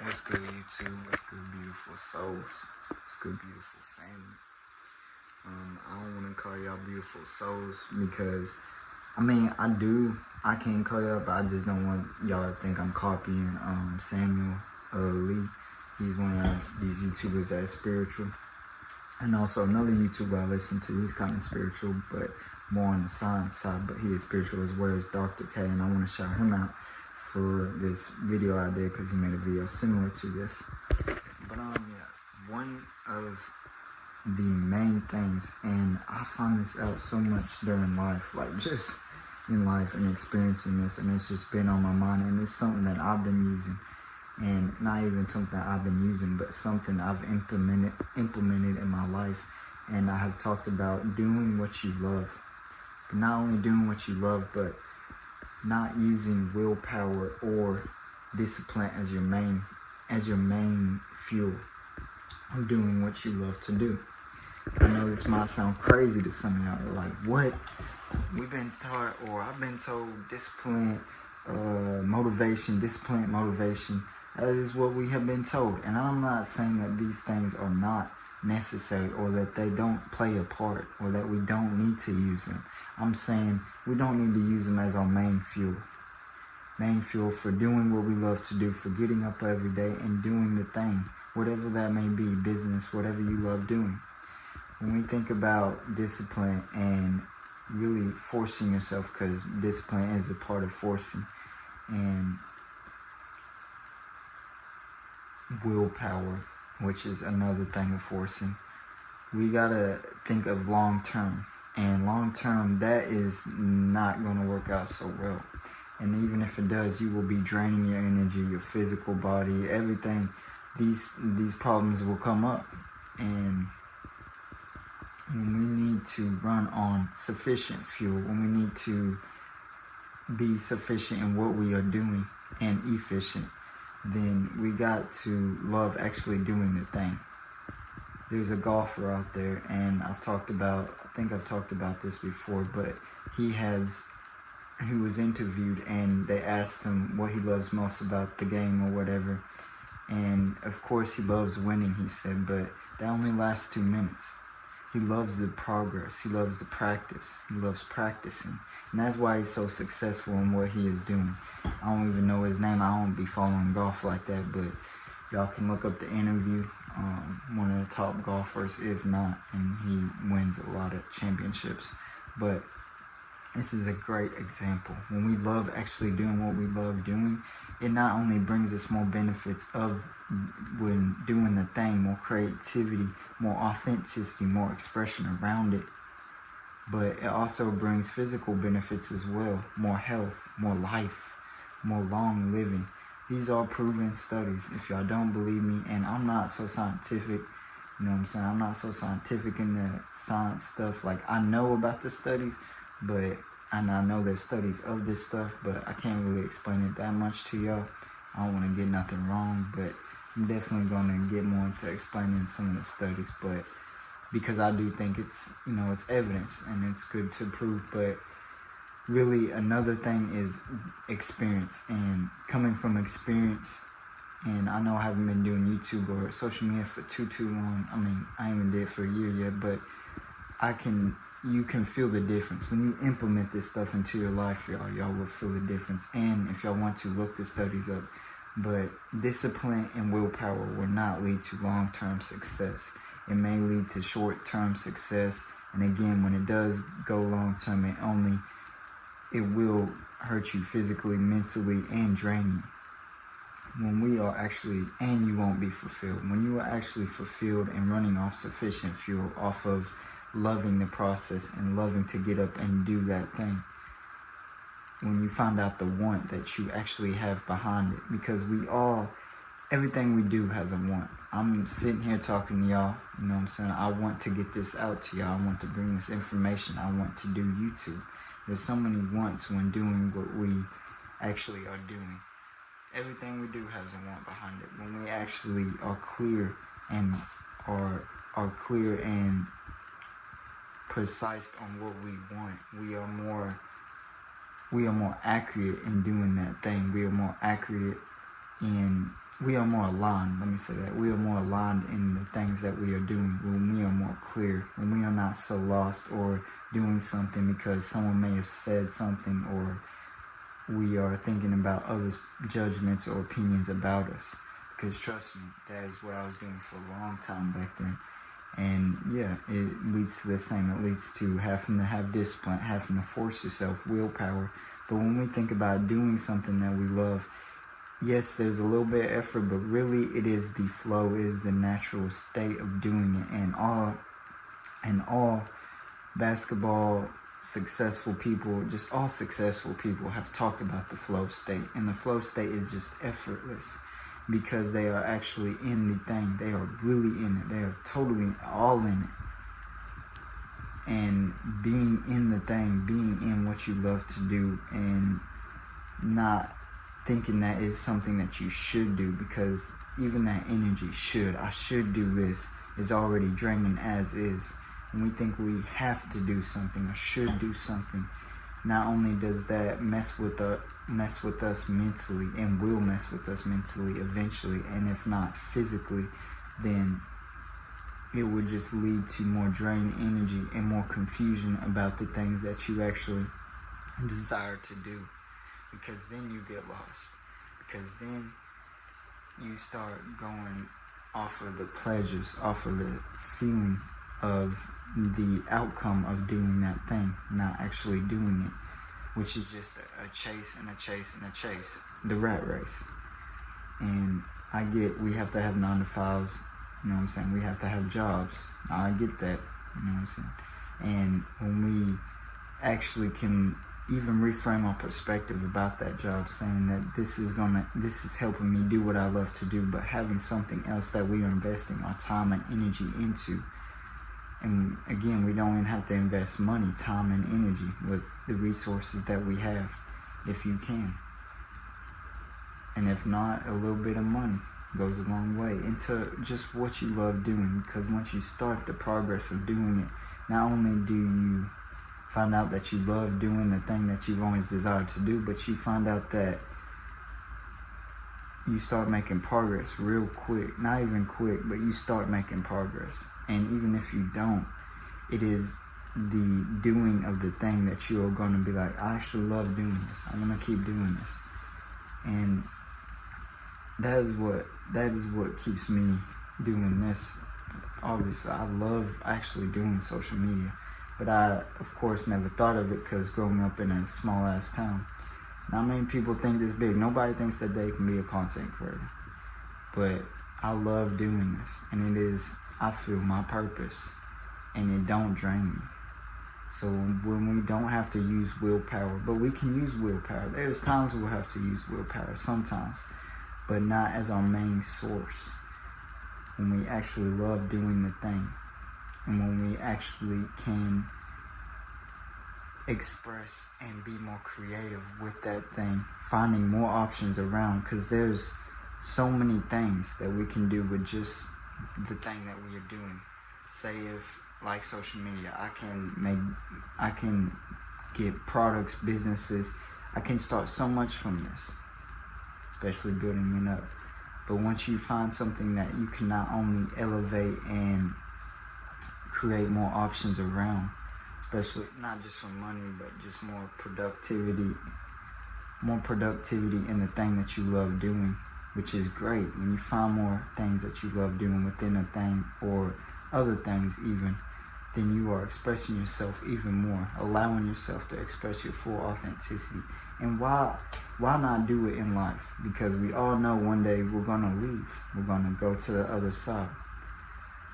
What's good, YouTube? What's good, beautiful souls? What's good, beautiful family? I don't want to call y'all beautiful souls because, I can call y'all, but I just don't want y'all to think I'm copying Samuel Lee. He's one of these YouTubers that is spiritual. And also another YouTuber I listen to, he's kind of spiritual, but more on the science side, but he is spiritual as well as Dr. K, and I want to shout him out for this video I did because he made a video similar to this. But one of the main things, and I find this out so much during life, like just in life and experiencing this, and it's just been on my mind, and it's something that I've been using, and not even something I've been using, but something I've implemented in my life. And I have talked about doing what you love, but not only doing what you love, but not using willpower or discipline as your main fuel. I'm doing what you love to do. I know this might sound crazy to some of y'all. Like, what? We've been taught, or I've been told, discipline, motivation. That is what we have been told. And I'm not saying that these things are not necessary or that they don't play a part or that we don't need to use them. I'm saying we don't need to use them as our main fuel. Main fuel for doing what we love to do, for getting up every day and doing the thing, whatever that may be, business, whatever you love doing. When we think about discipline and really forcing yourself, because discipline is a part of forcing, and willpower, which is another thing of forcing, we gotta think of long term. And long term, that is not going to work out so well. And even if it does, you will be draining your energy, your physical body, everything. These problems will come up. And when we need to run on sufficient fuel, when we need to be sufficient in what we are doing and efficient, then we got to love actually doing the thing. There's a golfer out there, and I think I've talked about this before, but he was interviewed, and they asked him what he loves most about the game or whatever. And of course he loves winning, he said, but that only lasts 2 minutes. He loves the progress. He loves the practice. He loves practicing. And that's why he's so successful in what he is doing. I don't even know his name. I don't be following golf like that, but y'all can look up the interview. One of the top golfers, if not, and he wins a lot of championships. But this is a great example. When we love actually doing what we love doing, it not only brings us more benefits of when doing the thing, more creativity, more authenticity, more expression around it, but it also brings physical benefits as well. More health, more life, more long living. These are proven studies. If y'all don't believe me, and I'm not so scientific, you know what I'm saying? I'm not so scientific in the science stuff. Like, I know about the studies, and I know there's studies of this stuff, but I can't really explain it that much to y'all. I don't want to get nothing wrong, but I'm definitely going to get more into explaining some of the studies, but because I do think it's evidence and it's good to prove. But really, another thing is experience, and coming from experience. And I know I haven't been doing YouTube or social media for too long. I even did for a year yet, but you can feel the difference. When you implement this stuff into your life, y'all will feel the difference. And if y'all want to, look the studies up. But discipline and willpower will not lead to long-term success. It may lead to short-term success. And again, when it does go long-term, it will hurt you physically, mentally, and drain you. And you won't be fulfilled. When you are actually fulfilled and running off sufficient fuel, off of loving the process and loving to get up and do that thing, when you find out the want that you actually have behind it, because everything we do has a want. I'm sitting here talking to y'all, you know what I'm saying? I want to get this out to y'all. I want to bring this information. I want to do YouTube. There's so many wants when doing what we actually are doing. Everything we do has a want behind it. When we actually are clear and are clear and precise on what we want, we are more accurate in doing that thing. We are more accurate in we are more aligned. Let me say that we are more aligned in the things that we are doing. When we are more clear, when we are not so lost or doing something because someone may have said something, or we are thinking about others' judgments or opinions about us. Because trust me, that is what I was doing for a long time back then. And yeah, it leads to the same. It leads to having to have discipline, having to force yourself, willpower. But when we think about doing something that we love, yes, there's a little bit of effort, but really it is the flow, it is the natural state of doing it. And all basketball successful people, just all successful people have talked about the flow state. And the flow state is just effortless because they are actually in the thing. They are really in it. They are totally all in it. And being in the thing, being in what you love to do, and not thinking that is something that you should do, because even that energy, I should do this, is already draining as is. And we think we have to do something or should do something. Not only does that mess with us mentally, and will mess with us mentally eventually, and if not physically, then it would just lead to more drained energy and more confusion about the things that you actually desire to do. Because then you get lost. Because then you start going off of the pleasures, off of the feeling of the outcome of doing that thing, not actually doing it, which is just a chase and a chase and a chase, the rat race. And I get we have to have 9 to 5s, you know what I'm saying? We have to have jobs. I get that, you know what I'm saying? And when we actually can even reframe our perspective about that job, saying that this is helping me do what I love to do, but having something else that we are investing our time and energy into. And again, we don't even have to invest money, time and energy with the resources that we have, if you can. And if not, a little bit of money goes a long way into just what you love doing. Because once you start the progress of doing it, not only do you find out that you love doing the thing that you've always desired to do, but you find out that you start making progress real quick. Not even quick, but you start making progress. And even if you don't, it is the doing of the thing that you are going to be like, I actually love doing this. I'm going to keep doing this. And that is what keeps me doing this. Obviously, I love actually doing social media. But I, of course, never thought of it because growing up in a small-ass town, not many people think this big. Nobody thinks that they can be a content creator. But I love doing this. And it is, I feel, my purpose. And it don't drain me. So when we don't have to use willpower, but we can use willpower. There's times we'll have to use willpower, sometimes. But not as our main source. When we actually love doing the thing. And when we actually can express and be more creative with that thing, finding more options around, because there's so many things that we can do with just the thing that we are doing. Say if, like social media, I can get products, businesses, I can start so much from this, especially building it up. But once you find something that you can not only elevate and create more options around, especially not just for money, but just more productivity in the thing that you love doing, which is great. When you find more things that you love doing within a thing, or other things even, then you are expressing yourself even more, allowing yourself to express your full authenticity. And why not do it in life? Because we all know one day we're going to leave. We're going to go to the other side.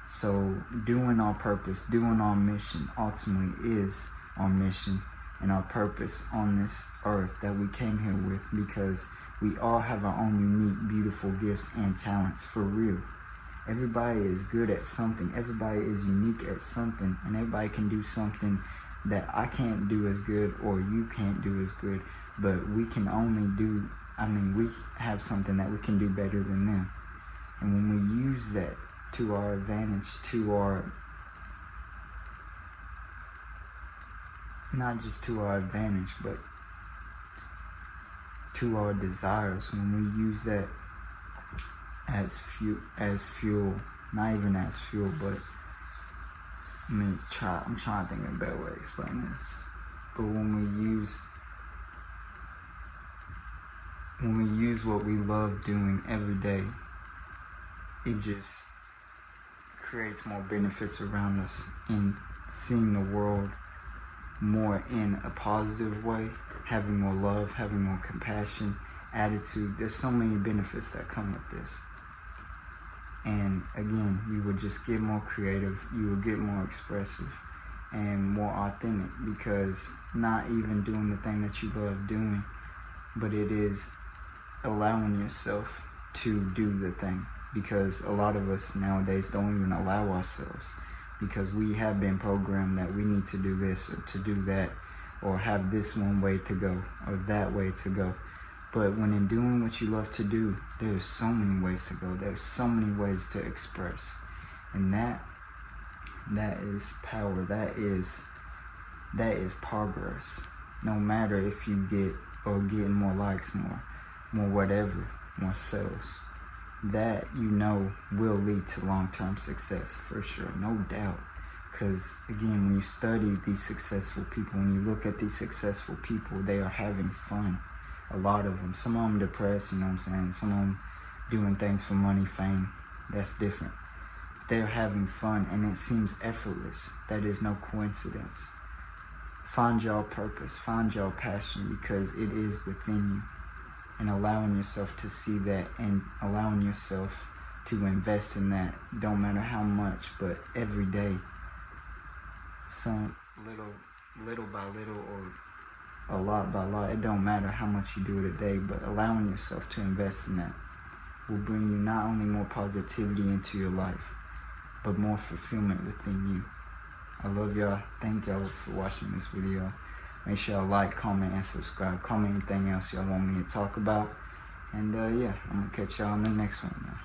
So doing our purpose, doing our mission, ultimately is our mission and our purpose on this earth that we came here with, because we all have our own unique, beautiful gifts and talents, for real. Everybody is good at something. Everybody is unique at something. And everybody can do something that I can't do as good or you can't do as good. But we can only do, we have something that we can do better than them. And when we use that to our advantage, not just to our advantage, but to our desires, when we use that as fuel, not even as fuel, but I'm trying to think of a better way to explain this. But when we use what we love doing every day, it just creates more benefits around us in seeing the world more in a positive way, having more love, having more compassion, attitude. There's so many benefits that come with this. And again, you will just get more creative, you will get more expressive and more authentic, because not even doing the thing that you love doing, but it is allowing yourself to do the thing. Because a lot of us nowadays don't even allow ourselves, because we have been programmed that we need to do this or to do that, or have this one way to go or that way to go. But when in doing what you love to do, there's so many ways to go. There's so many ways to express. And that is power. That is progress. No matter if you getting more likes, more whatever, more sales. That, will lead to long-term success for sure, no doubt. Because again, when you study these successful people, when you look at these successful people, they are having fun. A lot of them. Some of them depressed, you know what I'm saying? Some of them doing things for money, fame. That's different. They're having fun, and it seems effortless. That is no coincidence. Find your purpose. Find your passion, because it is within you. And allowing yourself to see that, and allowing yourself to invest in that. Don't matter how much, but every day. Some little by little, or a lot by lot. It don't matter how much you do it a day, but allowing yourself to invest in that will bring you not only more positivity into your life, but more fulfillment within you. I love y'all. Thank y'all for watching this video. Make sure y'all like, comment, and subscribe. Comment anything else y'all want me to talk about. And yeah, I'm gonna catch y'all on the next one, man.